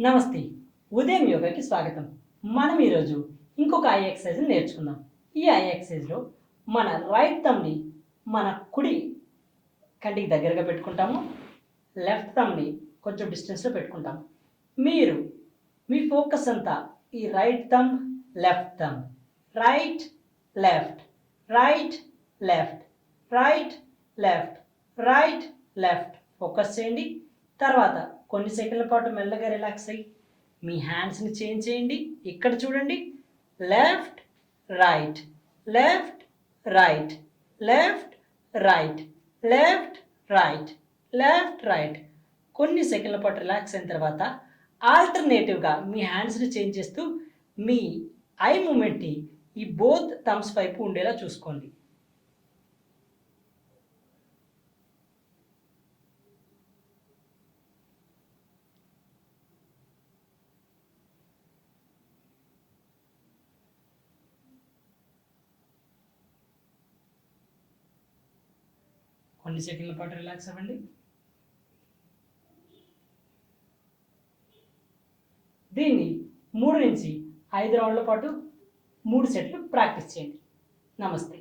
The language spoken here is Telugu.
నమస్తే. ఉదయం యోగాకి స్వాగతం. మనం ఈరోజు ఇంకొక ఐ ఎక్సర్సైజ్ నేర్చుకుందాం. ఈ ఐ ఎక్సర్సైజ్లో మన రైట్ థంబ్ని మన కుడి కంటికి దగ్గరగా పెట్టుకుంటాము. లెఫ్ట్ థంబ్ని కొంచెం డిస్టెన్స్లో పెట్టుకుంటాము. మీరు మీ ఫోకస్ అంతా ఈ right thumb, left thumb, right left, right left, right left, right left focus చేయండి. తర్వాత కొన్ని సెకండ్ల పాటు మెల్లగా రిలాక్స్ అయ్యి మీ హ్యాండ్స్ని చేంజ్ చేయండి. ఇక్కడ చూడండి, left right, left right, left right, left right, left right. కొన్ని సెకండ్ల పాటు రిలాక్స్ అయిన తర్వాత ఆల్టర్నేటివ్గా మీ హ్యాండ్స్ని చేంజ్ చేస్తూ మీ ఐ మూమెంట్ని ఈ బోత్ థమ్స్ వైపు ఉండేలా చూసుకోండి. కొన్ని సెకండ్ల పాటు రిలాక్స్ అవ్వండి. దీన్ని 3 నుంచి 5 రౌండ్ల పాటు 3 సెట్లు ప్రాక్టీస్ చేయండి. నమస్తే.